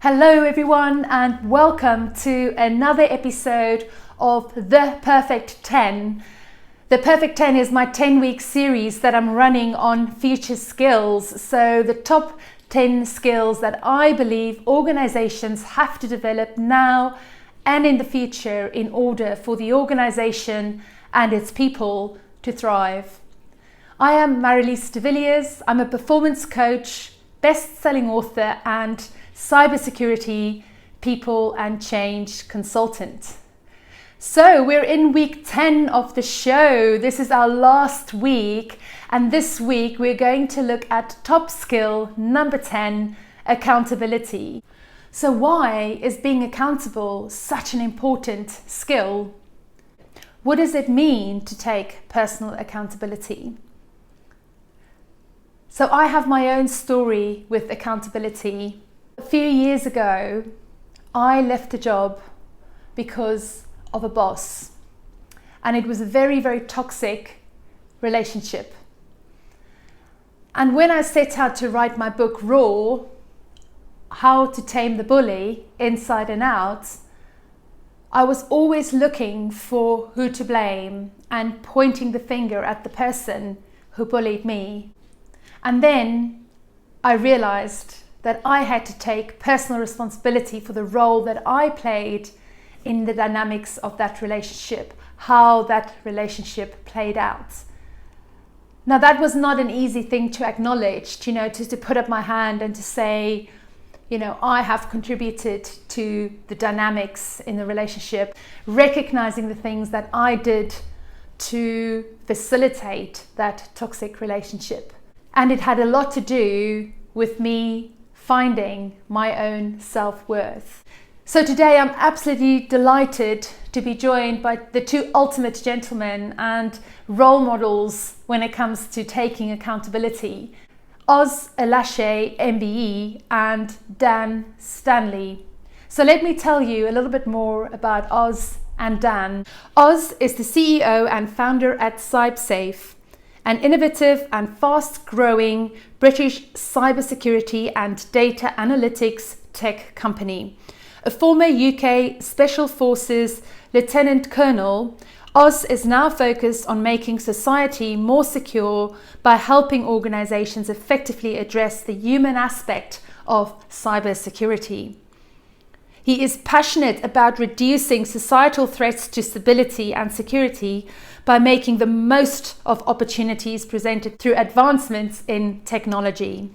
Hello everyone and welcome to another episode of The Perfect 10. The Perfect 10 is my 10-week series that I'm running on future skills. So the top 10 skills that I believe organizations have to develop now and in the future in order for the organization and its people to thrive. I am Marilise de Villiers. I'm a performance coach, best-selling author and cybersecurity, people and change consultant. So we're in week 10 of the show. This is our last week, and this week we're going to look at top skill number 10, accountability. So why is being accountable such an important skill? What does it mean to take personal accountability? So I have my own story with accountability. A few years ago, I left a job because of a boss, and it was a very, very toxic relationship. And when I set out to write my book, Raw, How to Tame the Bully Inside and Out, I was always looking for who to blame and pointing the finger at the person who bullied me. And then I realized that I had to take personal responsibility for the role that I played in the dynamics of that relationship, how that relationship played out. Now that was not an easy thing to acknowledge, to put up my hand and to say, I have contributed to the dynamics in the relationship, recognizing the things that I did to facilitate that toxic relationship. And it had a lot to do with me finding my own self-worth. So today I'm absolutely delighted to be joined by the two ultimate gentlemen and role models when it comes to taking accountability, Alashe MBE and Dan Stanley. So let me tell you a little bit more about Oz and Dan. Oz is the CEO and founder at CybSafe, an innovative and fast-growing British cybersecurity and data analytics tech company. A former UK Special Forces Lieutenant Colonel, Oz is now focused on making society more secure by helping organizations effectively address the human aspect of cybersecurity. He is passionate about reducing societal threats to stability and security by making the most of opportunities presented through advancements in technology.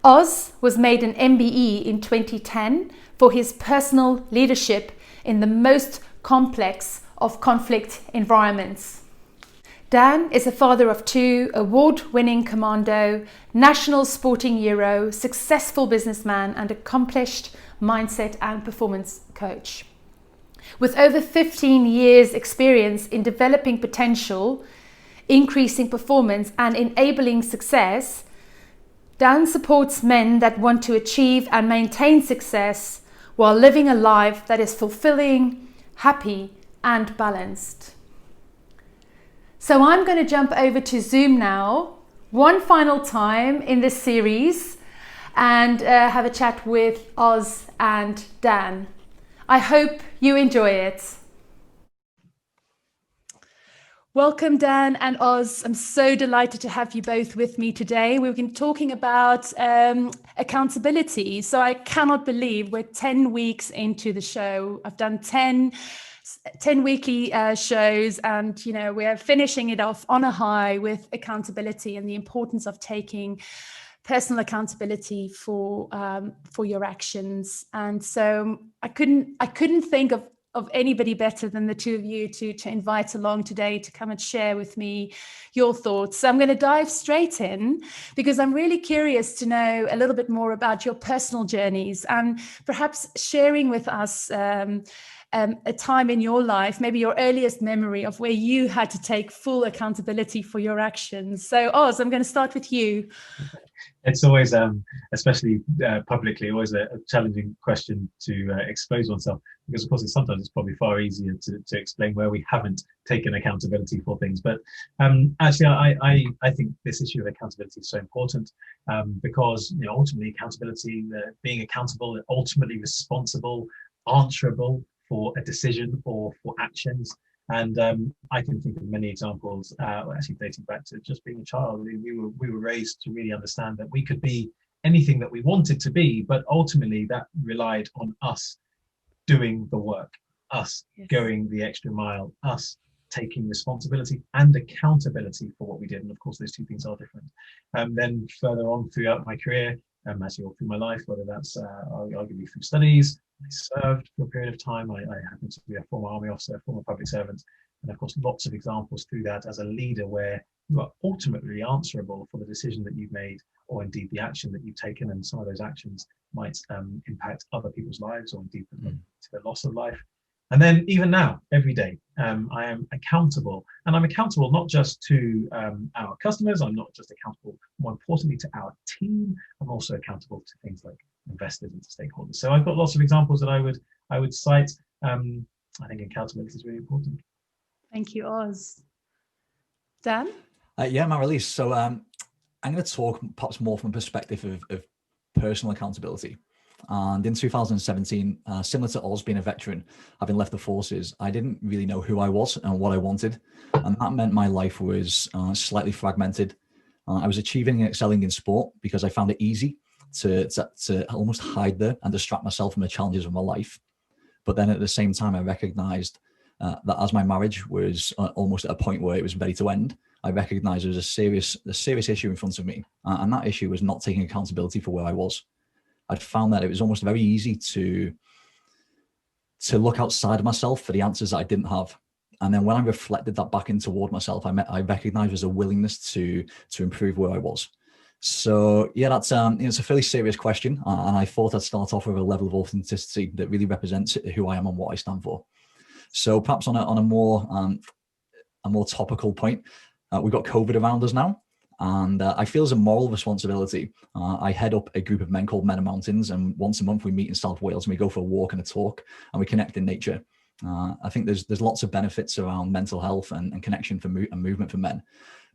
Oz was made an MBE in 2010 for his personal leadership in the most complex of conflict environments. Dan is a father of two, award-winning commando, national sporting hero, successful businessman and accomplished mindset and performance coach. With over 15 years experience in developing potential, increasing performance and enabling success, Dan supports men that want to achieve and maintain success while living a life that is fulfilling, happy and balanced. So I'm going to jump over to Zoom now, one final time in this series, and have a chat with Oz and Dan. I hope you enjoy it. Welcome, Dan and Oz. I'm so delighted to have you both with me today. We've been talking about accountability. So I cannot believe we're 10 weeks into the show. I've done 10 weekly shows, and we're finishing it off on a high with accountability and the importance of taking personal accountability for your actions. And so I couldn't think of anybody better than the two of you to invite along today to come and share with me your thoughts. So I'm going to dive straight in because I'm really curious to know a little bit more about your personal journeys and perhaps sharing with us a time in your life, maybe your earliest memory of where you had to take full accountability for your actions. So Oz, I'm going to start with you. It's always, especially publicly, always a challenging question to expose oneself, because of course sometimes it's probably far easier to explain where we haven't taken accountability for things. But actually, I think this issue of accountability is so important, because ultimately accountability, being accountable, ultimately responsible, answerable for a decision or for actions. And I can think of many examples, actually dating back to just being a child. We were raised to really understand that we could be anything that we wanted to be, but ultimately that relied on us doing the work, us going the extra mile, us taking responsibility and accountability for what we did. And of course, those two things are different. Then further on throughout my career, actually all through my life, whether that's arguably through studies, I served for a period of time. I happened to be a former army officer, former public servant, and of course lots of examples through that as a leader where you are ultimately answerable for the decision that you've made, or indeed the action that you've taken, and some of those actions might impact other people's lives, or indeed to the loss of life. And then even now, every day, I am accountable, and I'm accountable not just to our customers. I'm not just accountable, more importantly, to our team. I'm also accountable to things like investors and stakeholders. So I've got lots of examples that I would cite. I think accountability is really important. Thank you, Oz. Dan? Yeah, Marilee. So I'm going to talk perhaps more from a perspective of personal accountability. And in 2017, similar to Oz being a veteran, having left the forces, I didn't really know who I was and what I wanted. And that meant my life was slightly fragmented. I was achieving and excelling in sport because I found it easy to almost hide there and distract myself from the challenges of my life. But then at the same time, I recognized that as my marriage was almost at a point where it was ready to end, I recognized there was a serious issue in front of me. And that issue was not taking accountability for where I was. I'd found that it was almost very easy to look outside of myself for the answers that I didn't have. And then when I reflected that back in toward myself, I recognized there's a willingness to improve where I was. So yeah, that's it's a fairly serious question, and I thought I'd start off with a level of authenticity that really represents who I am and what I stand for. So perhaps on a more topical point, we've got COVID around us now. And I feel as a moral responsibility. I head up a group of men called Men of Mountains, and once a month we meet in South Wales and we go for a walk and a talk and we connect in nature. I think there's lots of benefits around mental health and connection and movement for men.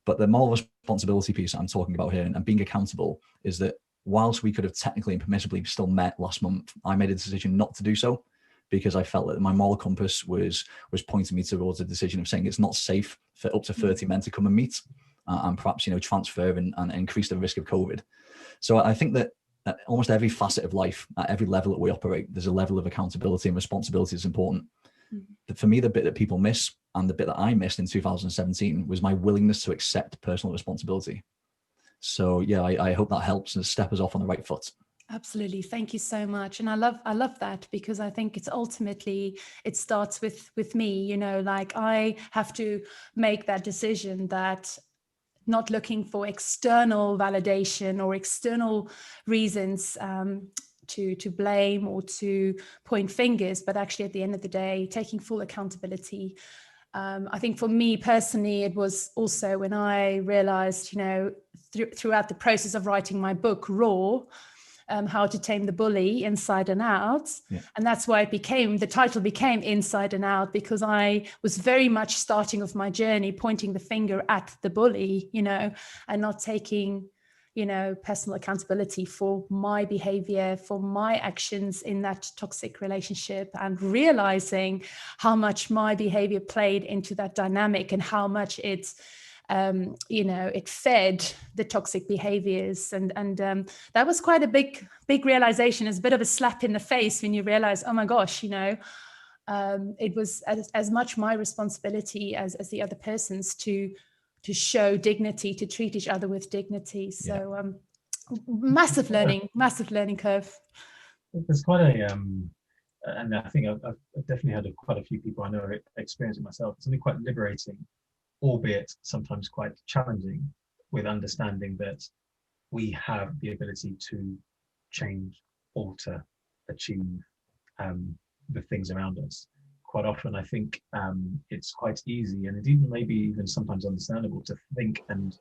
But the moral responsibility piece that I'm talking about here and being accountable is that whilst we could have technically and permissibly still met last month, I made a decision not to do so because I felt that my moral compass was pointing me towards a decision of saying it's not safe for up to 30 men to come and meet. And perhaps, transfer and increase the risk of COVID. So I think that at almost every facet of life, at every level that we operate, there's a level of accountability and responsibility that's important. Mm-hmm. For me, the bit that people miss and the bit that I missed in 2017 was my willingness to accept personal responsibility. So yeah, I hope that helps and step us off on the right foot. Absolutely. Thank you so much. And I love that, because I think it's ultimately, it starts with me, like I have to make that decision that not looking for external validation or external reasons to blame or to point fingers, but actually at the end of the day, taking full accountability. I think for me personally, it was also when I realized, throughout the process of writing my book, Raw, How to Tame the Bully Inside and Out. Yeah. And that's why the title became Inside and Out, because I was very much starting off my journey, pointing the finger at the bully, and not taking, personal accountability for my behavior, for my actions in that toxic relationship, and realizing how much my behavior played into that dynamic and how much it's, it fed the toxic behaviors. And that was quite a big realization. It's a bit of a slap in the face when you realize, oh my gosh, it was as much my responsibility as the other person's to show dignity, to treat each other with dignity. So massive learning curve. There's quite a, and I think I've definitely had quite a few people I know experience it myself. It's something quite liberating, albeit sometimes quite challenging, with understanding that we have the ability to change, alter, achieve the things around us. quite often I think it's quite easy, and indeed maybe even sometimes understandable, to think and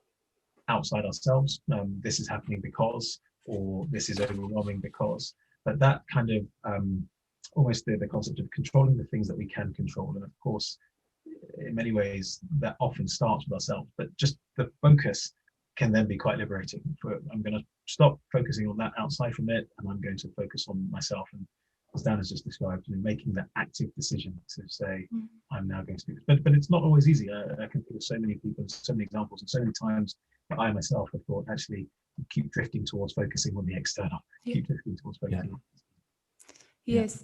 outside ourselves, this is happening because, or this is overwhelming because. But that kind of almost the concept of controlling the things that we can control, and of course in many ways that often starts with ourselves, but just the focus can then be quite liberating. I'm going to stop focusing on that outside from it, and I'm going to focus on myself. And as Dan has just described, making that active decision to say, I'm now going to do this. But it's not always easy. I can think of so many people, so many examples, and so many times that I myself have thought, actually, keep drifting towards focusing on the external. Keep drifting towards focusing. Yes.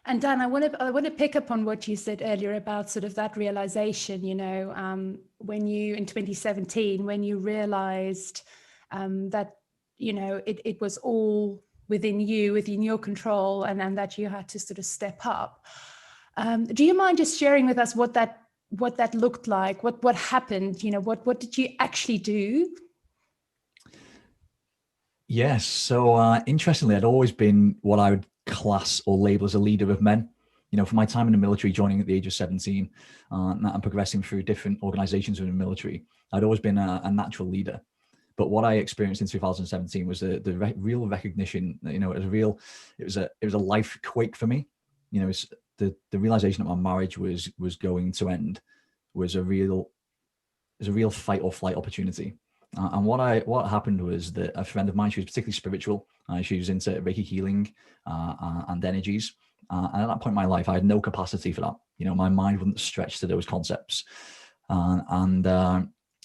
And Dan, I want to pick up on what you said earlier about sort of that realization, when you, in 2017, when you realized that, it was all within you, within your control, and that you had to sort of step up. Do you mind just sharing with us what that looked like? What happened? What did you actually do? Yes. So interestingly, I'd always been what I would class or label as a leader of men. For my time in the military, joining at the age of 17 and progressing through different organizations within the military, I'd always been a natural leader. But what I experienced in 2017 was the real recognition that, it was a life quake for me. It's the realization that my marriage was going to end was a real fight or flight opportunity. And what happened was that a friend of mine, she was particularly spiritual. She was into Reiki healing and energies. And at that point in my life, I had no capacity for that. My mind wouldn't stretch to those concepts. And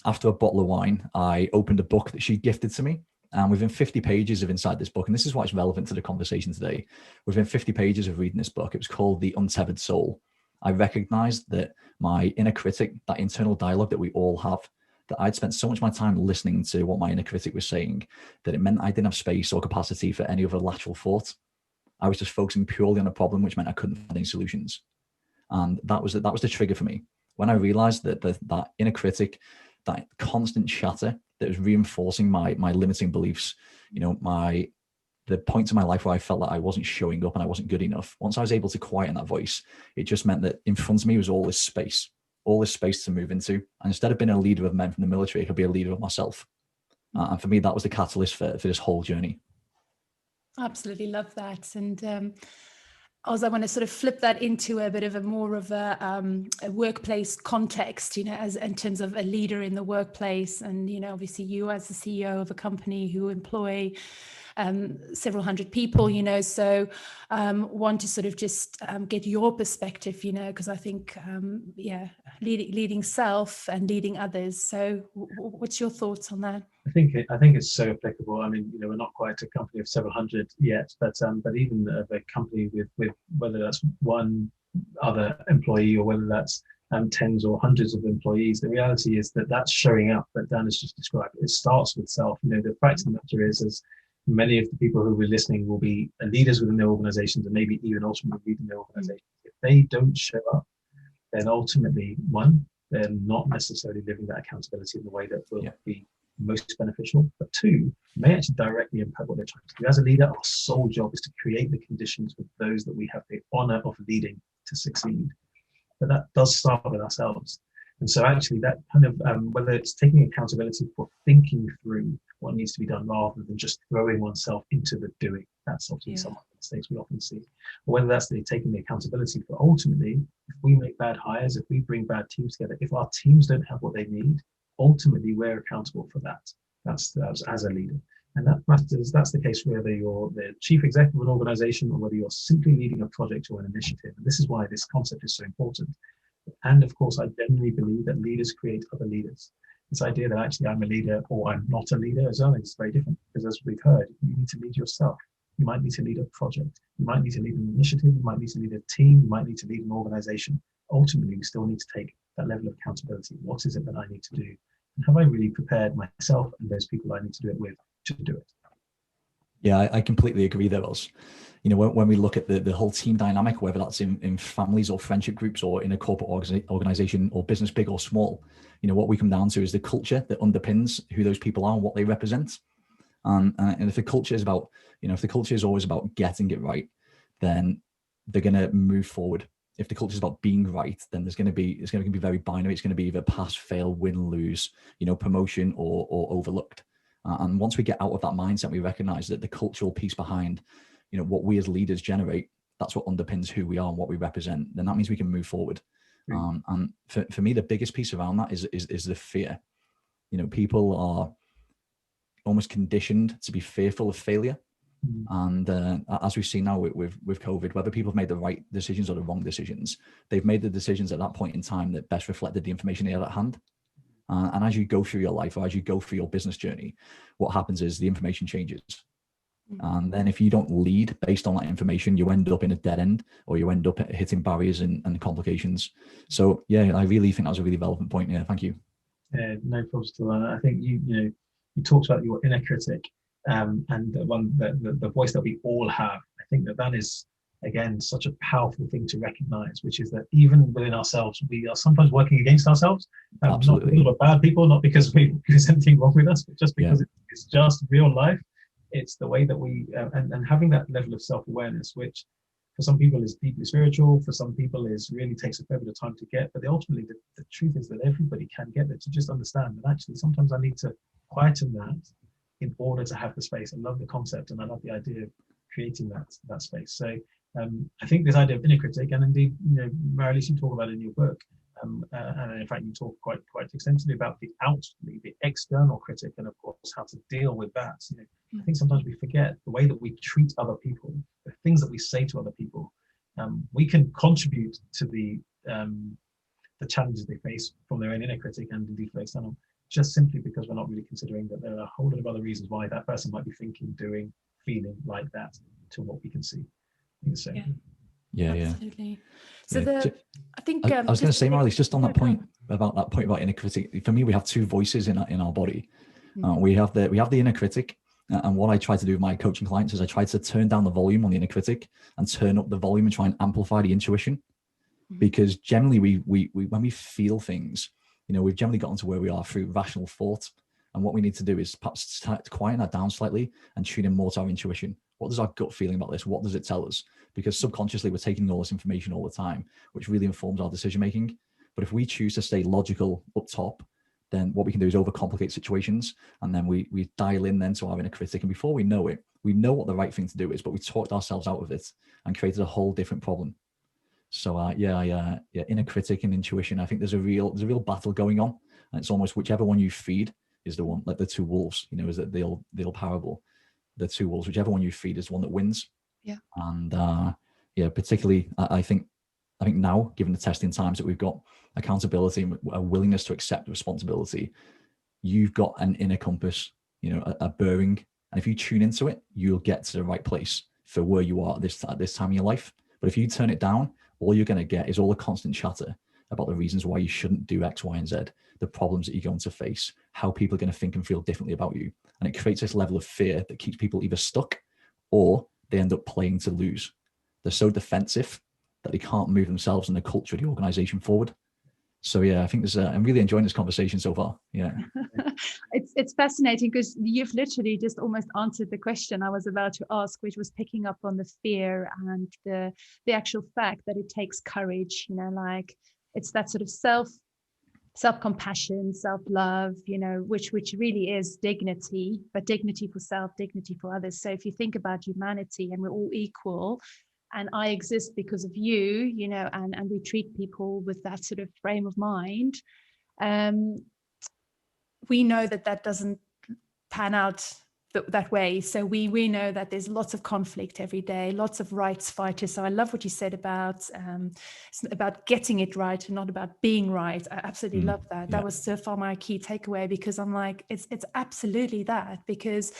after a bottle of wine, I opened a book that she gifted to me. And within 50 pages of inside this book, and this is why it's relevant to the conversation today, within 50 pages of reading this book, it was called The Unsevered Soul. I recognized that my inner critic, that internal dialogue that we all have, that I'd spent so much of my time listening to what my inner critic was saying, that it meant I didn't have space or capacity for any other lateral thought. I was just focusing purely on a problem, which meant I couldn't find any solutions. And that was the trigger for me. When I realized that that inner critic, that constant chatter that was reinforcing my limiting beliefs, the points in my life where I felt that I wasn't showing up and I wasn't good enough. Once I was able to quieten that voice, it just meant that in front of me was all this space to move into. And instead of being a leader of men from the military, I could be a leader of myself. And for me, that was the catalyst for this whole journey. Absolutely love that. And also, I want to sort of flip that into a bit of a workplace context, as in terms of a leader in the workplace. And, obviously you as the CEO of a company who employ several hundred people, so want to sort of just get your perspective, because I think, leading self and leading others. So what's your thoughts on that? I think it's so applicable. I mean, we're not quite a company of several hundred yet, but even a company with whether that's one other employee or whether that's tens or hundreds of employees, the reality is that that's showing up that Dan has just described. It starts with self. The fact of the matter is, as many of the people who are listening will be leaders within their organizations and maybe even ultimately leading their organizations. If they don't show up, then ultimately, one, they're not necessarily living that accountability in the way that will be most beneficial, but two, may actually directly impact what they're trying to do. As a leader, our sole job is to create the conditions for those that we have the honor of leading to succeed. But that does start with ourselves. And so actually that kind of, whether it's taking accountability for thinking through what needs to be done rather than just throwing oneself into the doing, that's often some of the mistakes we often see. Or whether that's taking the accountability for ultimately, if we make bad hires, if we bring bad teams together, if our teams don't have what they need, ultimately we're accountable for that. That's as a leader. And that's the case whether you're the chief executive of an organization or whether you're simply leading a project or an initiative. And this is why this concept is so important. And of course, I genuinely believe that leaders create other leaders. This idea that actually I'm a leader or I'm not a leader as well is very different, because as we've heard, you need to lead yourself. You might need to lead a project. You might need to lead an initiative. You might need to lead a team. You might need to lead an organization. Ultimately, we still need to take that level of accountability. What is it that I need to do? And have I really prepared myself and those people I need to do it with to do it? Yeah, I completely agree there, Oz. When we look at the whole team dynamic, whether that's in families or friendship groups or in a corporate organization or business, big or small, what we come down to is the culture that underpins who those people are and what they represent. And if the culture is about, if the culture is always about getting it right, then they're going to move forward. if the culture is about being right, then it's going to be very binary. It's going to be either pass, fail, win, lose, promotion or overlooked. And once we get out of that mindset, we recognize that the cultural piece behind, what we as leaders generate, that's what underpins who we are and what we represent. Then that means we can move forward. And for me, the biggest piece around that is the fear. People are almost conditioned to be fearful of failure. And as we've seen now with COVID, whether people have made the right decisions or the wrong decisions, they've made the decisions at that point in time that best reflected the information they had at hand. And as you go through your life, or as you go through your business journey, what happens is the information changes. And then if you don't lead based on that information, you end up in a dead end, or you end up hitting barriers and complications. So yeah, I really think that was a really relevant point. Yeah, thank you. No problems at all. I think you talked about your inner critic, and the voice that we all have. I think that is, again, such a powerful thing to recognize, which is that even within ourselves, we are sometimes working against ourselves. Absolutely. Not because we're bad people, not because there's anything wrong with us, but just because it's just real life. It's the way that we, and having that level of self-awareness, which for some people is deeply spiritual, for some people really takes a fair bit of time to get, but ultimately the truth is that everybody can get there, to just understand that actually sometimes I need to quieten that in order to have the space. I love the concept, and I love the idea of creating that space. So I think this idea of inner critic, and indeed, Mary-Alice, you talk about it in your book, and in fact you talk quite extensively about the external critic, and of course how to deal with that. I think sometimes we forget the way that we treat other people, the things that we say to other people. We can contribute to the challenges they face from their own inner critic and indeed for external, just simply because we're not really considering that there are a whole lot of other reasons why that person might be thinking, doing, feeling like that, to what we can see. I think so. Yeah. Absolutely. So I think I was going to say, Marlies, just on that point about inner critic. For me, we have two voices in our body. We have the inner critic, and what I try to do with my coaching clients is I try to turn down the volume on the inner critic and turn up the volume and try and amplify the intuition. Because generally, we when we feel things, we've generally gotten to where we are through rational thought. And what we need to do is perhaps quieten that down slightly and tune in more to our intuition. What does our gut feeling about this? What does it tell us? Because subconsciously, we're taking all this information all the time, which really informs our decision making. But if we choose to stay logical up top, then what we can do is overcomplicate situations. And then we dial in then to our inner critic. And before we know it, we know what the right thing to do is, but we talked ourselves out of it and created a whole different problem. So inner critic and intuition. I think there's a real battle going on, and it's almost whichever one you feed is the one, like the two wolves. Is that the old parable, the two wolves. Whichever one you feed is the one that wins. Yeah. And particularly, I think now, given the testing times that we've got, accountability and a willingness to accept responsibility, you've got an inner compass, a bearing, and if you tune into it, you'll get to the right place for where you are at this time in your life. But if you turn it down, all you're going to get is all the constant chatter about the reasons why you shouldn't do X, Y, and Z, the problems that you're going to face, how people are going to think and feel differently about you. And it creates this level of fear that keeps people either stuck or they end up playing to lose. They're so defensive that they can't move themselves and the culture of the organization forward. So yeah, I think I'm really enjoying this conversation so far. Yeah. It's fascinating because you've literally just almost answered the question I was about to ask, which was picking up on the fear and the actual fact that it takes courage, like it's that sort of self-compassion, self-love, which really is dignity, but dignity for self, dignity for others. So if you think about humanity and we're all equal, and I exist because of you, and we treat people with that sort of frame of mind, we know that doesn't pan out that way. So we know that there's lots of conflict every day, lots of rights fighters. So I love what you said about it's about getting it right and not about being right. I absolutely love that. That was so far my key takeaway, because I'm like, it's absolutely that, because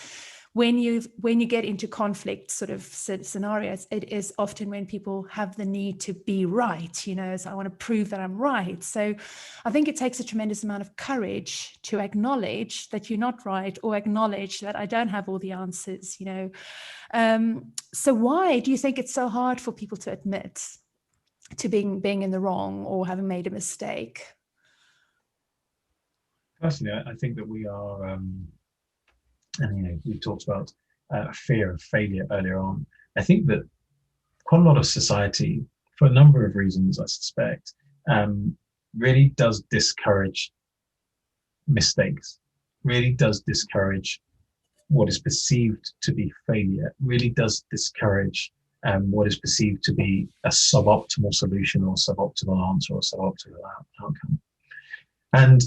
when you get into conflict sort of scenarios, it is often when people have the need to be right, so I want to prove that I'm right. So I think it takes a tremendous amount of courage to acknowledge that you're not right, or acknowledge that I don't have all the answers, So why do you think it's so hard for people to admit to being in the wrong or having made a mistake? Personally, I think that we are and we talked about fear of failure earlier on. I think that quite a lot of society for a number of reasons, I suspect, really does discourage mistakes, really does discourage what is perceived to be failure, really does discourage what is perceived to be a suboptimal solution or suboptimal answer or suboptimal outcome. And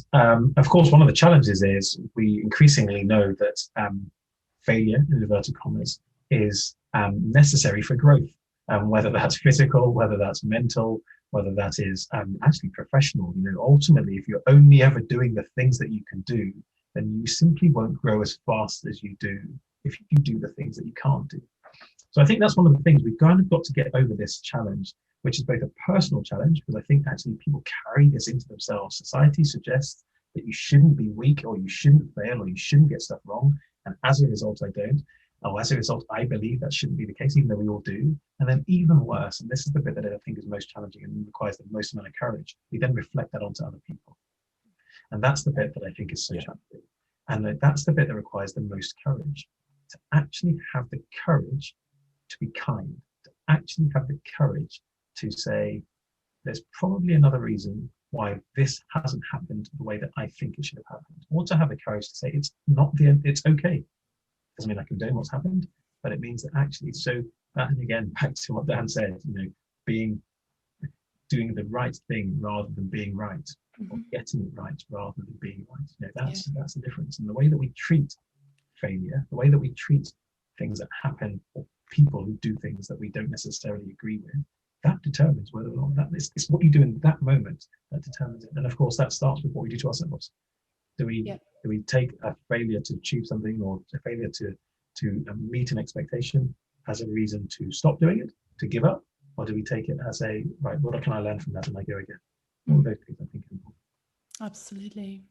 of course, one of the challenges is we increasingly know that failure, in inverted commas, is necessary for growth, whether that's physical, whether that's mental, whether that is actually professional. You know, ultimately, if you're only ever doing the things that you can do, then you simply won't grow as fast as you do if you do the things that you can't do. So I think that's one of the things we've kind of got to get over, this challenge, which is both a personal challenge, because I think actually people carry this into themselves. Society suggests that you shouldn't be weak, or you shouldn't fail, or you shouldn't get stuff wrong. And as a result, I don't. Or as a result, I believe that shouldn't be the case, even though we all do. And then even worse, and this is the bit that I think is most challenging and requires the most amount of courage, we then reflect that onto other people. And that's the bit that I think is so challenging. And that's the bit that requires the most courage, to actually have the courage to be kind, to actually have the courage to say, there's probably another reason why this hasn't happened the way that I think it should have happened. Or to have the courage to say, it's not the end, it's okay. Doesn't mean I condone what's happened, but it means that actually, so that, and again, back to what Dan said, you know, doing the right thing rather than being right, or getting it right rather than being right. You know, that's the difference. And the way that we treat failure, the way that we treat things that happen, or people who do things that we don't necessarily agree with, that determines whether or not it's what you do in that moment that determines it. And of course, that starts with what we do to ourselves. Do we take a failure to achieve something, or a failure to meet an expectation as a reason to stop doing it, to give up? Or do we take it as a, right, what can I learn from that, and I go again? All of those things I think are important. Absolutely.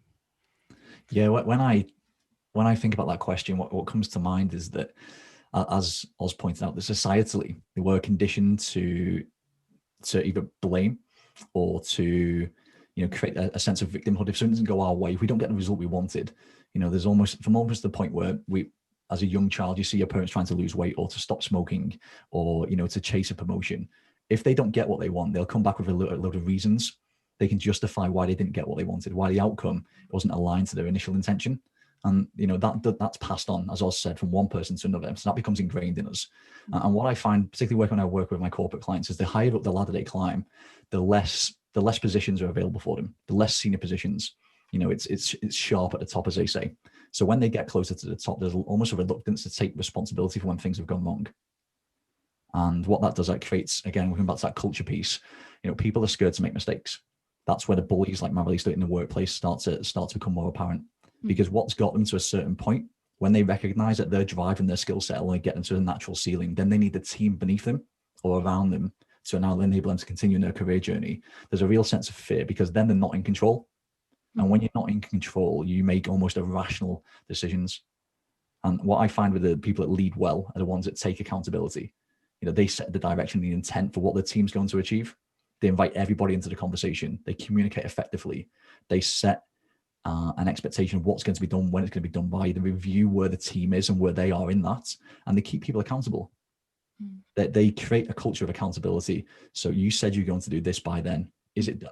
Yeah, when I think about that question, what comes to mind is that, as Oz pointed out, that societally we're conditioned to either blame or to, you know, create a sense of victimhood. If something doesn't go our way, if we don't get the result we wanted, you know, there's almost the point where we, as a young child, you see your parents trying to lose weight or to stop smoking, or, you know, to chase a promotion. If they don't get what they want, they'll come back with a load of reasons. They can justify why they didn't get what they wanted, why the outcome wasn't aligned to their initial intention. And, you know, that's passed on, as Oz said, from one person to another. So that becomes ingrained in us. And what I find, particularly when I work with my corporate clients, is the higher up the ladder they climb, the less positions are available for them, the less senior positions. You know, it's sharp at the top, as they say. So when they get closer to the top, there's almost a reluctance to take responsibility for when things have gone wrong. And what that does, that creates, again, we're going back to that culture piece. You know, people are scared to make mistakes. That's where the bullies like Marilee in the workplace start to become more apparent. Because what's got them to a certain point, when they recognize that their drive and their skill set will only get them to a natural ceiling, then they need the team beneath them or around them to now enable them to continue in their career journey. There's a real sense of fear, because then they're not in control. And when you're not in control, you make almost irrational decisions. And what I find with the people that lead well are the ones that take accountability. You know, they set the direction, the intent for what the team's going to achieve. They invite everybody into the conversation. They communicate effectively. They set an expectation of what's going to be done, when it's going to be done by. They review where the team is and where they are in that, and they keep people accountable. They create a culture of accountability. So you said you're going to do this by then. Is it done?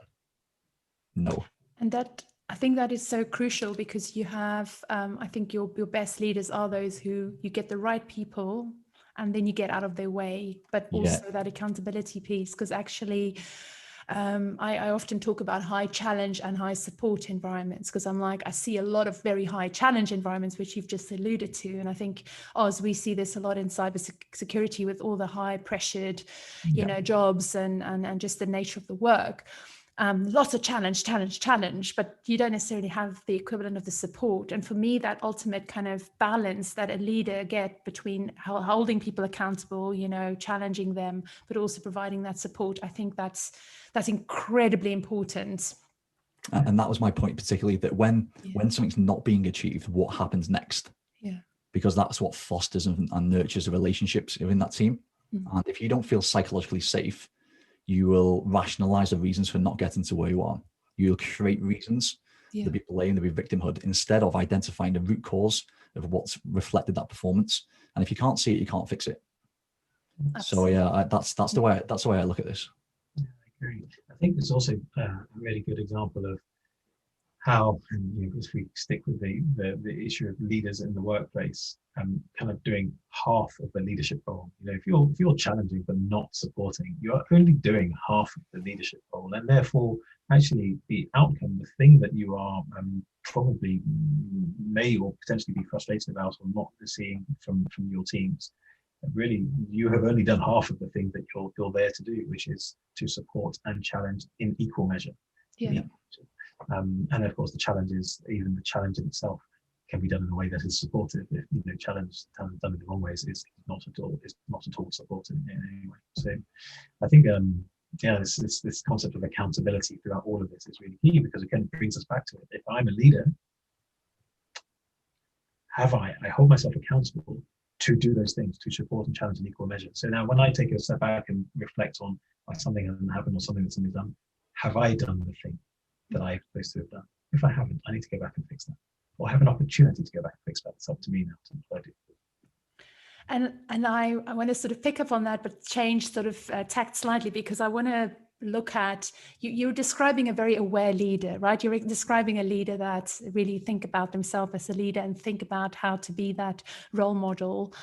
No. And that, I think that is so crucial, because you have, I think your best leaders are those who you get the right people and then you get out of their way, but also that accountability piece. Because actually, I often talk about high challenge and high support environments, because I'm like, I see a lot of very high challenge environments, which you've just alluded to. And I think, Oz, we see this a lot in cybersecurity with all the high pressured, you know, jobs and just the nature of the work. Lots of challenge, but you don't necessarily have the equivalent of the support. And for me, that ultimate kind of balance that a leader get between holding people accountable, you know, challenging them, but also providing that support, I think that's incredibly important. And that was my point, particularly that when something's not being achieved, what happens next? Yeah. Because that's what fosters and nurtures the relationships within that team. And if you don't feel psychologically safe, you will rationalize the reasons for not getting to where you are. You'll create reasons. There'll be blame, there'll be victimhood, instead of identifying the root cause of what's reflected that performance. And if you can't see it, you can't fix it. Absolutely. So yeah, that's the way I look at this. agree. I think it's also a really good example of how, and if we stick with the issue of leaders in the workplace, kind of doing half of the leadership role. If you're challenging but not supporting, you're only doing half of the leadership role, and therefore, actually, the outcome, the thing that you are probably may or potentially be frustrated about or not seeing from your teams, really, you have only done half of the thing that you're there to do, which is to support and challenge in equal measure. Yeah. And of course, the challenge in itself can be done in a way that is supportive. If challenge done in the wrong ways, it's not at all supportive in any way. So, I think this concept of accountability throughout all of this is really key, because again, it brings us back to it. If I'm a leader, I hold myself accountable to do those things, to support and challenge in equal measure. So now, when I take a step back and reflect on why something hasn't happened or something that's been done, have I done the thing that I'm supposed to have done? If I haven't, I need to go back and fix that, or have an opportunity to go back and fix that. It's up to me now to what I do. And I want to sort of pick up on that, but change sort of tact slightly, because I want to look at, you're describing a very aware leader, right? You're describing a leader that really think about themselves as a leader and think about how to be that role model.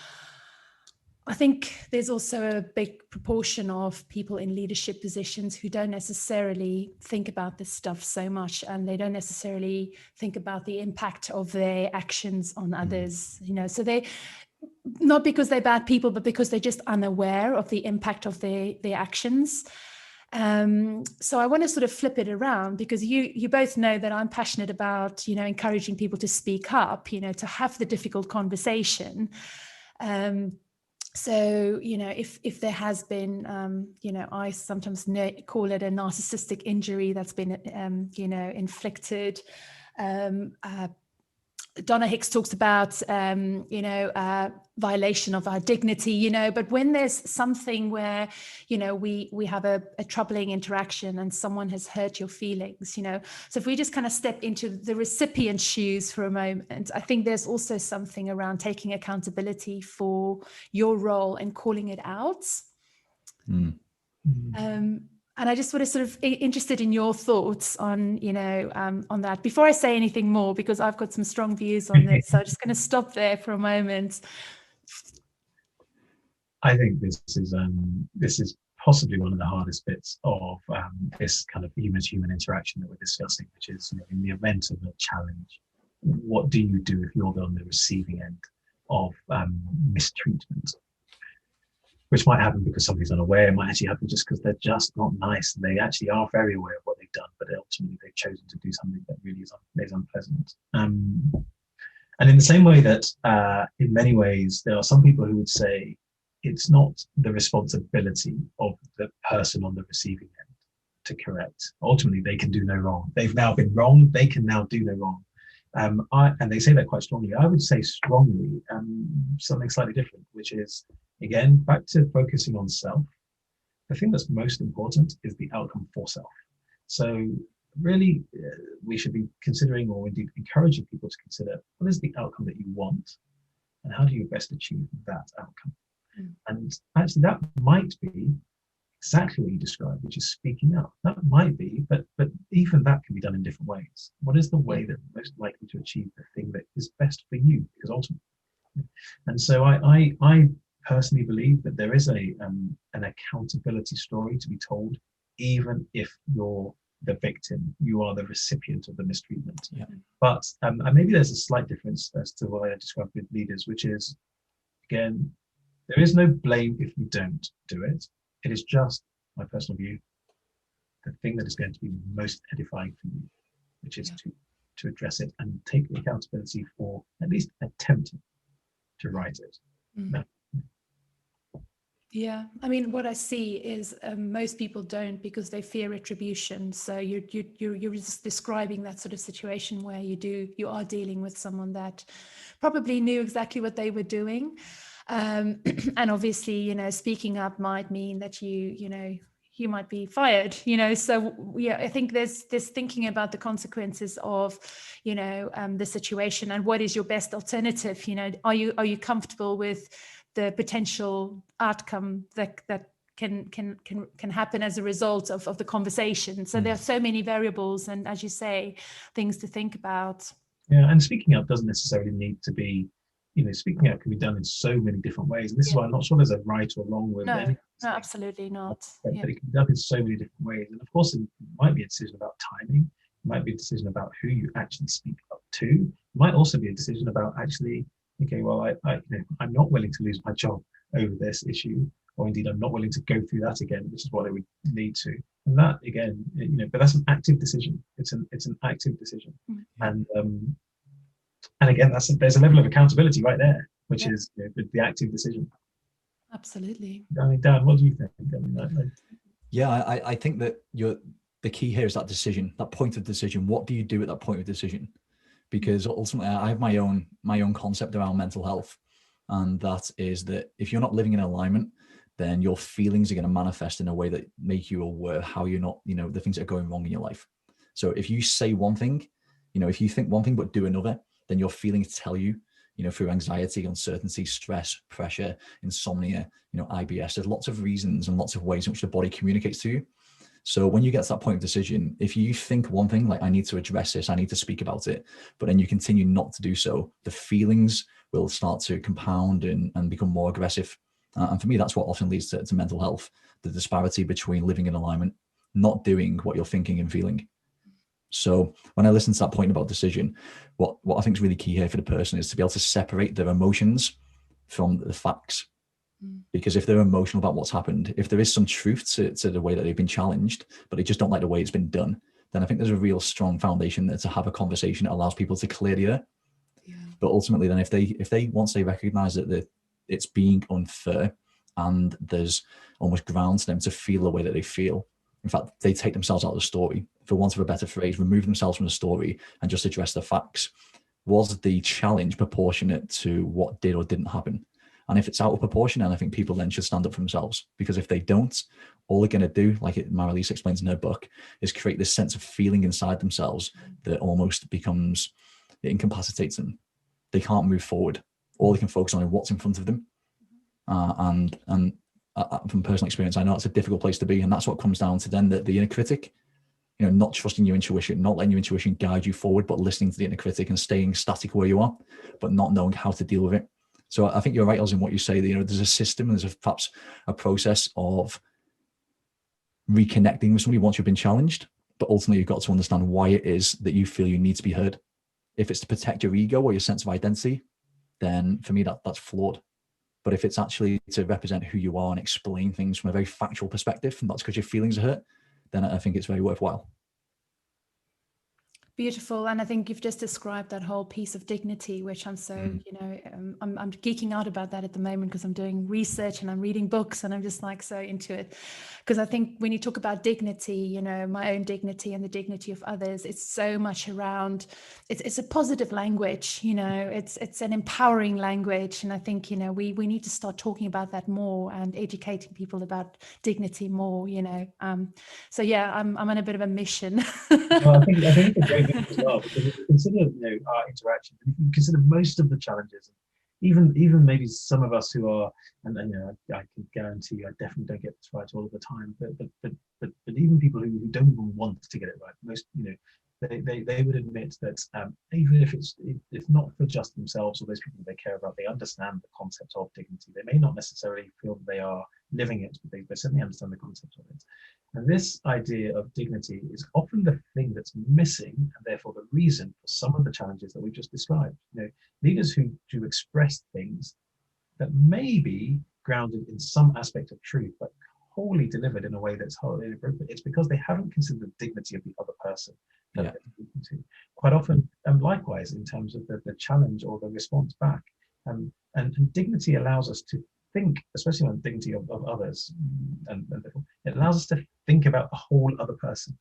I think there's also a big proportion of people in leadership positions who don't necessarily think about this stuff so much, and they don't necessarily think about the impact of their actions on others, so they, not because they're bad people, but because they're just unaware of the impact of their actions. So I want to sort of flip it around, because you both know that I'm passionate about, encouraging people to speak up, to have the difficult conversation. So, if there has been, I sometimes call it a narcissistic injury that's been, inflicted. Donna Hicks talks about, violation of our dignity, but when there's something where, we have a troubling interaction and someone has hurt your feelings, so if we just kind of step into the recipient's shoes for a moment, I think there's also something around taking accountability for your role and calling it out. And I just was sort of interested in your thoughts on, on that before I say anything more, because I've got some strong views on this. So I'm just going to stop there for a moment. I think this is possibly one of the hardest bits of this kind of human interaction that we're discussing, which is, in the event of a challenge, what do you do if you're on the receiving end of mistreatment? Which might happen because somebody's unaware. It might actually happen just because they're just not nice, and they actually are very aware of what they've done, but ultimately they've chosen to do something that really is unpleasant. And in the same way that in many ways there are some people who would say it's not the responsibility of the person on the receiving end to correct. Ultimately, they can do no wrong. They've now been wrong. They can now do no wrong. And they say that quite strongly. I would say strongly something slightly different, which is, again, back to focusing on self. The thing that's most important is the outcome for self. So really, we should be considering, or indeed encouraging people to consider, what is the outcome that you want, and how do you best achieve that outcome? And actually, that might be exactly what you described, which is speaking up. That might be, but even that can be done in different ways. What is the way that most likely to achieve the thing that is best for you? Because ultimately, and so I personally believe that there is an accountability story to be told, even if you're the victim, you are the recipient of the mistreatment. Yeah. But maybe there's a slight difference as to what I described with leaders, which is, again, there is no blame if you don't do it. It is just, my personal view, the thing that is going to be most edifying for you, which is to address it and take the accountability for at least attempting to right it. Yeah, I mean, what I see is most people don't, because they fear retribution. So you're just describing that sort of situation where you are dealing with someone that probably knew exactly what they were doing, and obviously, speaking up might mean that you might be fired. So yeah, I think there's this thinking about the consequences of the situation, and what is your best alternative. Are you comfortable with the potential outcome that can happen as a result of the conversation. So there are so many variables, and as you say, things to think about. Yeah, and speaking up doesn't necessarily need to be, speaking up can be done in so many different ways. And this is why I'm not sure there's a right or wrong with No, absolutely not. But it can be done in so many different ways. And of course, it might be a decision about timing. It might be a decision about who you actually speak up to. It might also be a decision about actually, okay, well, I'm not willing to lose my job over this issue, or indeed I'm not willing to go through that again, which is what I would need to. And that again, but that's an active decision. It's an active decision. And again, there's a level of accountability right there, which is the active decision. Absolutely. I mean, Dan, what do you think? I think that the key here is that decision, that point of decision. What do you do at that point of decision? Because ultimately, I have my own concept around mental health, and that is that if you're not living in alignment, then your feelings are going to manifest in a way that make you aware of how you're not, the things that are going wrong in your life. So if you say one thing, if you think one thing but do another, then your feelings tell you, through anxiety, uncertainty, stress, pressure, insomnia, IBS. There's lots of reasons and lots of ways in which the body communicates to you. So when you get to that point of decision, if you think one thing, like I need to address this, I need to speak about it, but then you continue not to do so, the feelings will start to compound and become more aggressive. And for me, that's what often leads to mental health, the disparity between living in alignment, not doing what you're thinking and feeling. So when I listen to that point about decision, what I think is really key here for the person is to be able to separate their emotions from the facts. Because if they're emotional about what's happened, if there is some truth to the way that they've been challenged, but they just don't like the way it's been done, then I think there's a real strong foundation there to have a conversation that allows people to clear the air. Yeah. But ultimately, then if they once they recognize that it's being unfair and there's almost grounds for them to feel the way that they feel, in fact, they take themselves out of the story, for want of a better phrase, remove themselves from the story and just address the facts. Was the challenge proportionate to what did or didn't happen? And if it's out of proportion, then I think people then should stand up for themselves, because if they don't, all they're going to do, like Marilise explains in her book, is create this sense of feeling inside themselves that almost it incapacitates them. They can't move forward. All they can focus on is what's in front of them. And from personal experience, I know it's a difficult place to be. And that's what comes down to then the inner critic, not trusting your intuition, not letting your intuition guide you forward, but listening to the inner critic and staying static where you are, but not knowing how to deal with it. So I think you're right, in what you say, that, there's a system, there's perhaps a process of reconnecting with somebody once you've been challenged, but ultimately you've got to understand why it is that you feel you need to be heard. If it's to protect your ego or your sense of identity, then for me, that's flawed. But if it's actually to represent who you are and explain things from a very factual perspective, and that's because your feelings are hurt, then I think it's very worthwhile. Beautiful. And I think you've just described that whole piece of dignity, which I'm so, I'm geeking out about that at the moment, because I'm doing research and I'm reading books and I'm just like so into it. Because I think when you talk about dignity, my own dignity and the dignity of others, it's so much around, it's a positive language, it's an empowering language. And I think, we need to start talking about that more and educating people about dignity more, So yeah, I'm on a bit of a mission. Well, I think it's a great thing as well, because if you consider our interaction, and if you consider most of the challenges, even maybe some of us who are, and I can guarantee you, I definitely don't get this right all of the time, but even people who don't even want to get it right, most they would admit that even if it's not for just themselves or those people they care about, they understand the concept of dignity. They may not necessarily feel that they are living it, but they certainly understand the concept of it. And this idea of dignity is often the thing that's missing, and therefore the reason for some of the challenges that we've just described. Leaders who do express things that may be grounded in some aspect of truth, but wholly delivered in a way that's wholly inappropriate. It's because they haven't considered the dignity of the other person. Quite often, likewise, in terms of the challenge or the response back. And dignity allows us to think, especially on dignity of others, and it allows us to think about the whole other person,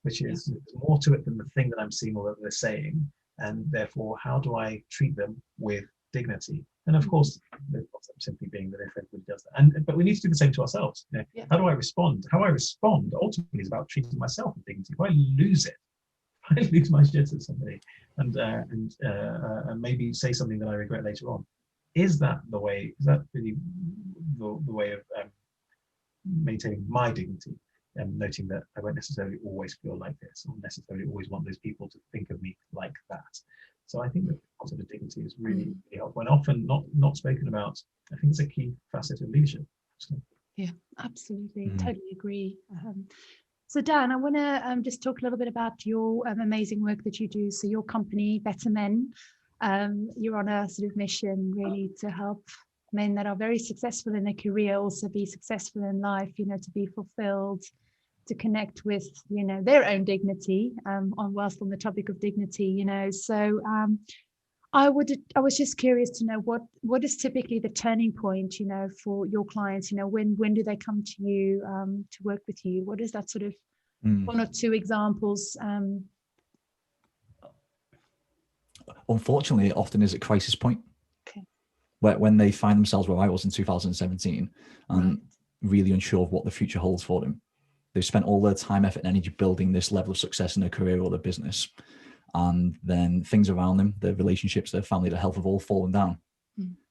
which is more to it than the thing that I'm seeing or that they're saying. And therefore, how do I treat them with dignity? And of course, the concept simply being that if everybody does that, but we need to do the same to ourselves. How do I respond? How I respond ultimately is about treating myself with dignity. If I lose it, if I lose my shit at somebody and maybe say something that I regret later on, is that the way? Is that really the way of maintaining my dignity and noting that I won't necessarily always feel like this, or necessarily always want those people to think of me like that. So I think that the concept of dignity is really, really helpful, and often not spoken about. I think it's a key facet of leadership. Yeah, absolutely. Totally agree. So Dan, I want to just talk a little bit about your amazing work that you do. So your company, Better Men, you're on a sort of mission really to help men that are very successful in their career also be successful in life, to be fulfilled, to connect with, their own dignity, whilst on the topic of dignity, So I was just curious to know what is typically the turning point, for your clients, when do they come to you to work with you? What is that sort of one or two examples? Unfortunately, it often is a crisis point. Okay. When they find themselves where I was in 2017 and really unsure of what the future holds for them. They've spent all their time, effort, and energy building this level of success in their career or their business. And then things around them, their relationships, their family, their health have all fallen down.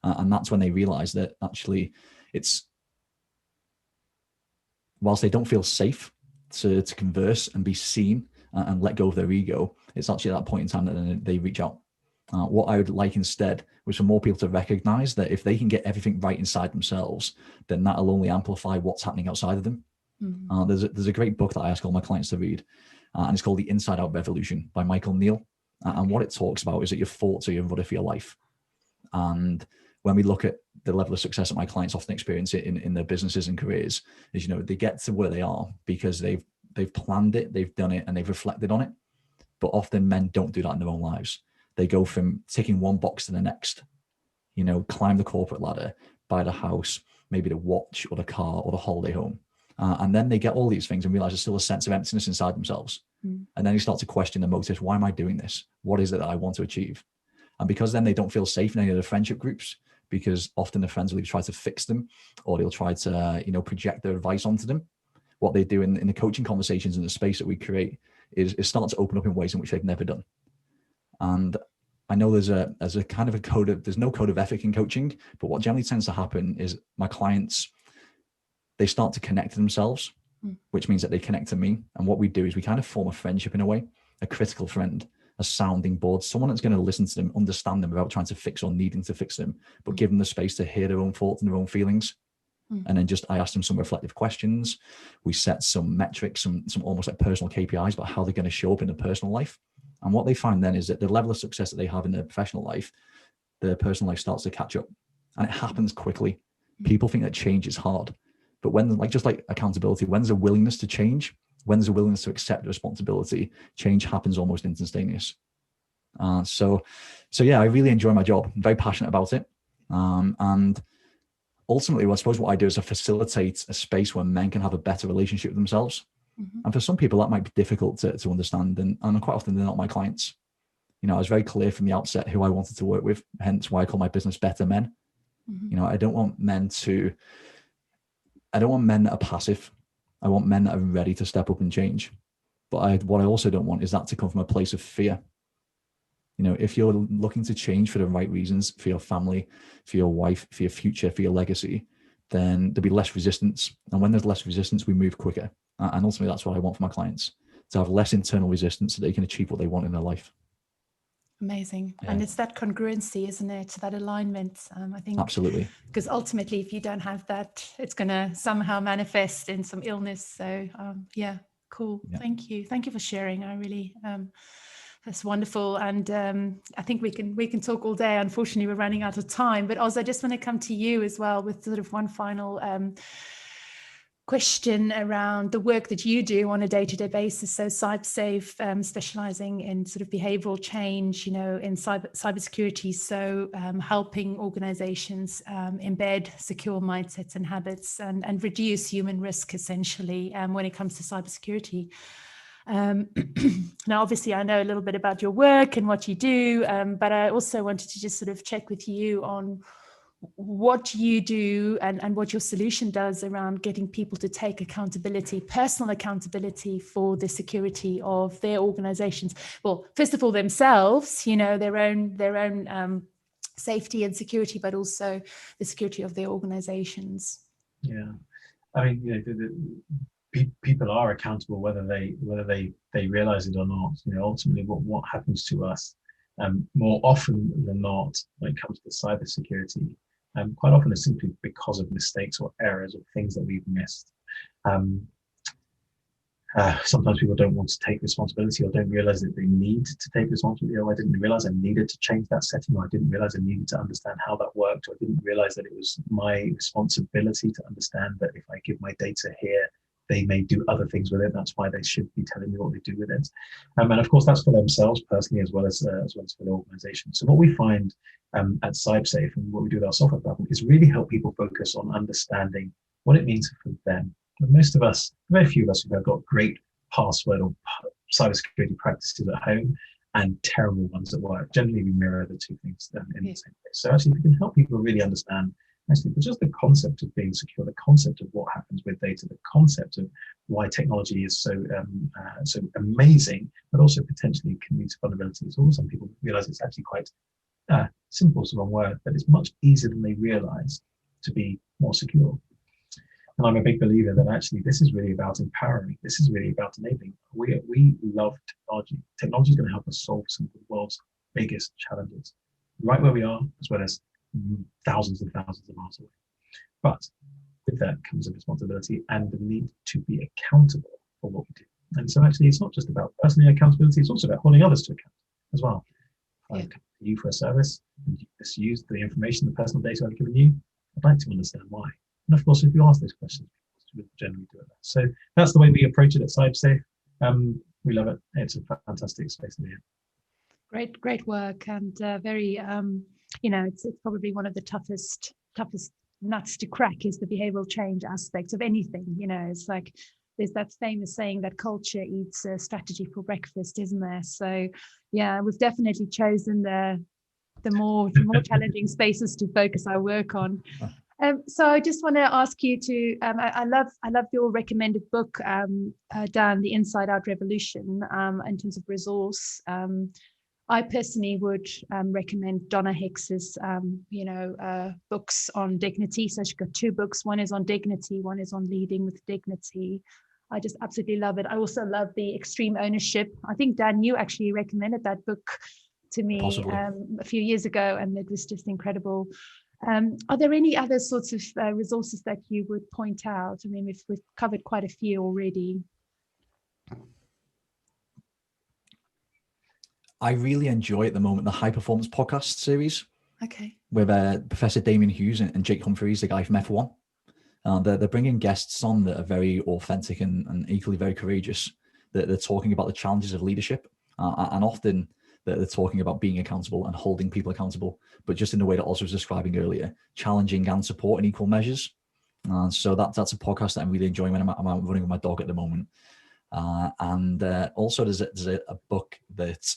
And that's when they realize that actually whilst they don't feel safe to converse and be seen and let go of their ego, it's actually at that point in time that they reach out. What I would like instead was for more people to recognize that if they can get everything right inside themselves, then that'll only amplify what's happening outside of them. There's a great book that I ask all my clients to read, and it's called The Inside Out Revolution by Michael Neal. And what it talks about is that your thoughts are your rudder for your life. And when we look at the level of success that my clients often experience in their businesses and careers, is they get to where they are because they've planned it, they've done it, and they've reflected on it. But often men don't do that in their own lives. They go from ticking one box to the next, climb the corporate ladder, buy the house, maybe the watch or the car or the holiday home. And then they get all these things and realize there's still a sense of emptiness inside themselves. And then you start to question the motives. Why am I doing this? What is it that I want to achieve? And because then they don't feel safe in any of the friendship groups, because often the friends will either try to fix them or they'll try to, project their advice onto them. What they do in the coaching conversations in the space that we create is start to open up in ways in which they've never done. And I know there's a kind of there's no code of ethic in coaching, but what generally tends to happen is my clients, they start to connect to themselves, which means that they connect to me. And what we do is we kind of form a friendship in a way, a critical friend, a sounding board, someone that's going to listen to them, understand them without trying to fix or needing to fix them, but give them the space to hear their own thoughts and their own feelings. And then I ask them some reflective questions. We set some metrics, some almost like personal KPIs about how they're going to show up in their personal life. And what they find then is that the level of success that they have in their professional life, their personal life starts to catch up, and it happens quickly. People think that change is hard, but when, just like accountability, when there's a willingness to change, when there's a willingness to accept responsibility, change happens almost instantaneous. So yeah, I really enjoy my job. I'm very passionate about it. And ultimately, I suppose what I do is I facilitate a space where men can have a better relationship with themselves. And for some people, that might be difficult to understand. And quite often, they're not my clients. I was very clear from the outset who I wanted to work with, hence why I call my business Better Men. I don't want men that are passive. I want men that are ready to step up and change. But what I also don't want is that to come from a place of fear. If you're looking to change for the right reasons, for your family, for your wife, for your future, for your legacy, then there'll be less resistance. And when there's less resistance, we move quicker. And ultimately, that's what I want for my clients, to have less internal resistance so they can achieve what they want in their life. Amazing. Yeah. And it's that congruency, isn't it? That alignment, I think. Absolutely. Because ultimately, if you don't have that, it's going to somehow manifest in some illness. So yeah, cool. Yeah. Thank you. Thank you for sharing. I really, that's wonderful. And I think we can talk all day. Unfortunately, we're running out of time, but also I just want to come to you as well with sort of one final question around the work that you do on a day-to-day basis. So CybSafe, specializing in sort of behavioral change, in cybersecurity. So helping organizations embed secure mindsets and habits and reduce human risk, essentially, when it comes to cybersecurity. Now, obviously, I know a little bit about your work and what you do, but I also wanted to just sort of check with you on what you do and what your solution does around getting people to take accountability, personal accountability for the security of their organizations. Well, first of all, themselves, their own safety and security, but also the security of their organizations. Yeah. I mean, people are accountable whether they realize it or not. Ultimately, what happens to us, more often than not, when it comes to cybersecurity, quite often is simply because of mistakes or errors or things that we've missed. Sometimes people don't want to take responsibility or don't realize that they need to take responsibility. I didn't realize I needed to change that setting, or I didn't realize I needed to understand how that worked, or I didn't realize that it was my responsibility to understand that if I give my data here, they may do other things with it. That's why they should be telling me what they do with it. And of course, that's for themselves personally, as well as for the organization. So what we find at CybSafe, and what we do with our software platform, is really help people focus on understanding what it means for them. Most of us, very few of us, have got great password or cybersecurity practices at home and terrible ones at work. Generally, we mirror the two things in the same place. So actually, we can help people really understand actually just the concept of being secure, the concept of what happens with data, the concept of why technology is so amazing, but also potentially can lead to vulnerabilities. Or some people realize it's actually quite simple, is the wrong word, but it's much easier than they realize to be more secure. And I'm a big believer that actually this is really about empowering. This is really about enabling. We love technology. Technology is going to help us solve some of the world's biggest challenges, right where we are, as well as thousands and thousands of miles away. But with that comes a responsibility and the need to be accountable for what we do. And so actually, it's not just about personal accountability, it's also about holding others to account as well. If I come to you for a service and you misuse the information, the personal data I've given you, I'd like to understand why. And of course, if you ask those questions, we generally do it. So that's the way we approach it at CybSafe. We love it. It's a fantastic space to be in. Great work, and very, it's probably one of the toughest nuts to crack is the behavioral change aspect of anything. It's like there's that famous saying that culture eats strategy for breakfast, isn't there? So yeah, we've definitely chosen the more challenging spaces to focus our work on. So I just want to ask you to, I love your recommended book, Dan, The Inside Out Revolution, in terms of resource. I personally would recommend Donna Hicks's, books on dignity. So she's got two books. One is on dignity, one is on leading with dignity. I just absolutely love it. I also love the Extreme Ownership. I think, Dan, you actually recommended that book to me a few years ago, and it was just incredible. Are there any other sorts of resources that you would point out? I mean, we've covered quite a few already. I really enjoy at the moment the High Performance podcast series. Okay. With Professor Damien Hughes and Jake Humphreys, the guy from F1. They're bringing guests on that are very authentic and equally very courageous. They're talking about the challenges of leadership, and often they're talking about being accountable and holding people accountable, but just in the way that Oz was describing earlier, challenging and support in equal measures. So that's a podcast that I'm really enjoying when I'm out running with my dog at the moment. And also there's a book that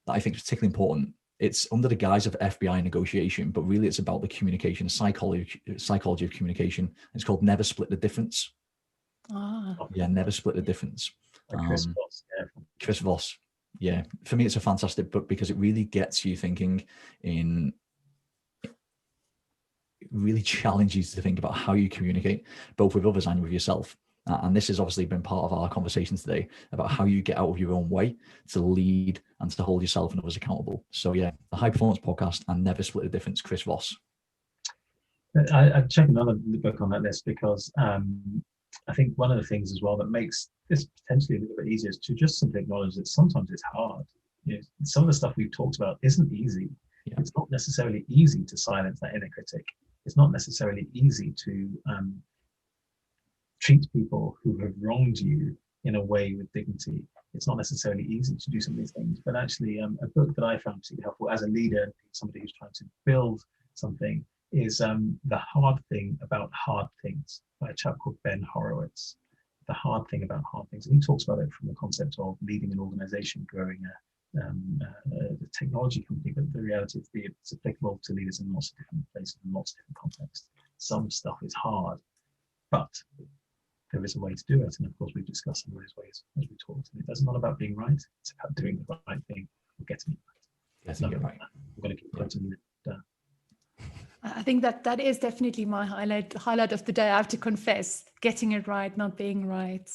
I think is particularly important. It's under the guise of FBI negotiation, but really it's about the communication, psychology of communication. It's called Never Split the Difference. Yeah, Never Split the Difference. Chris Voss. Chris Voss. Yeah, for me, it's a fantastic book because it really gets you thinking really challenges you to think about how you communicate, both with others and with yourself. And this has obviously been part of our conversation today about how you get out of your own way to lead and to hold yourself and others accountable. So yeah, the High Performance Podcast and Never Split the Difference, Chris Voss. I'd check another book on that list because I think one of the things as well that makes this potentially a little bit easier is to just simply acknowledge that sometimes it's hard. Some of the stuff we've talked about isn't easy. Yeah. It's not necessarily easy to silence that inner critic. It's not necessarily easy to treat people who have wronged you in a way with dignity. It's not necessarily easy to do some of these things, but actually a book that I found particularly helpful as a leader and somebody who's trying to build something is The Hard Thing About Hard Things by a chap called Ben Horowitz. The Hard Thing About Hard Things. And he talks about it from the concept of leading an organization, growing a technology company, but the reality is it's applicable to leaders in lots of different places and lots of different contexts. Some stuff is hard, but there is a way to do it. And of course, we've discussed some of those ways as we talked. And it's not about being right, it's about doing the right thing or getting it right. Getting it right. We're going to keep quoting it. I think that is definitely my highlight of the day. I have to confess, getting it right, not being right.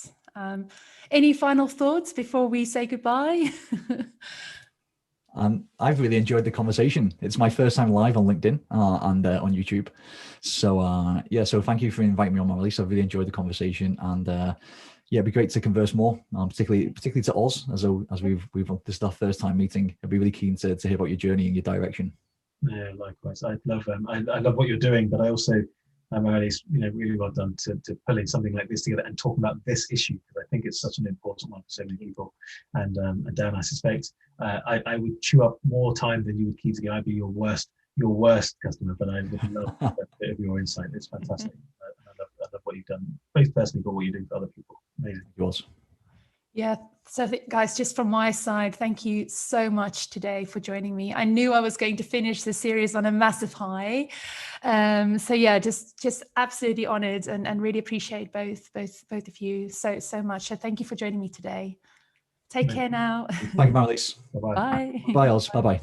Any final thoughts before we say goodbye? I've really enjoyed the conversation. It's my first time live on LinkedIn and on YouTube. So so thank you for inviting me on, Marlies. I've really enjoyed the conversation, and it'd be great to converse more, particularly to Oz, as this is our first time meeting. I'd be really keen to hear about your journey and your direction. Yeah, likewise. I love what you're doing, but I also, Marlies, really well done to pulling something like this together and talking about this issue, because I think it's such an important one for so many people. And Dan, I suspect I would chew up more time than you would, Keating. I'd be your worst customer, but I would love a bit of your insight. It's fantastic. I love what you've done, both personally, but what you do for other people. Amazing. Yours. Yeah. So guys, just from my side, thank you so much today for joining me. I knew I was going to finish the series on a massive high. So yeah, just absolutely honored and really appreciate both of you so much. So thank you for joining me today. Take care now. Thank you, Marlies. Bye-bye. Bye. Bye, Oz. Bye-bye.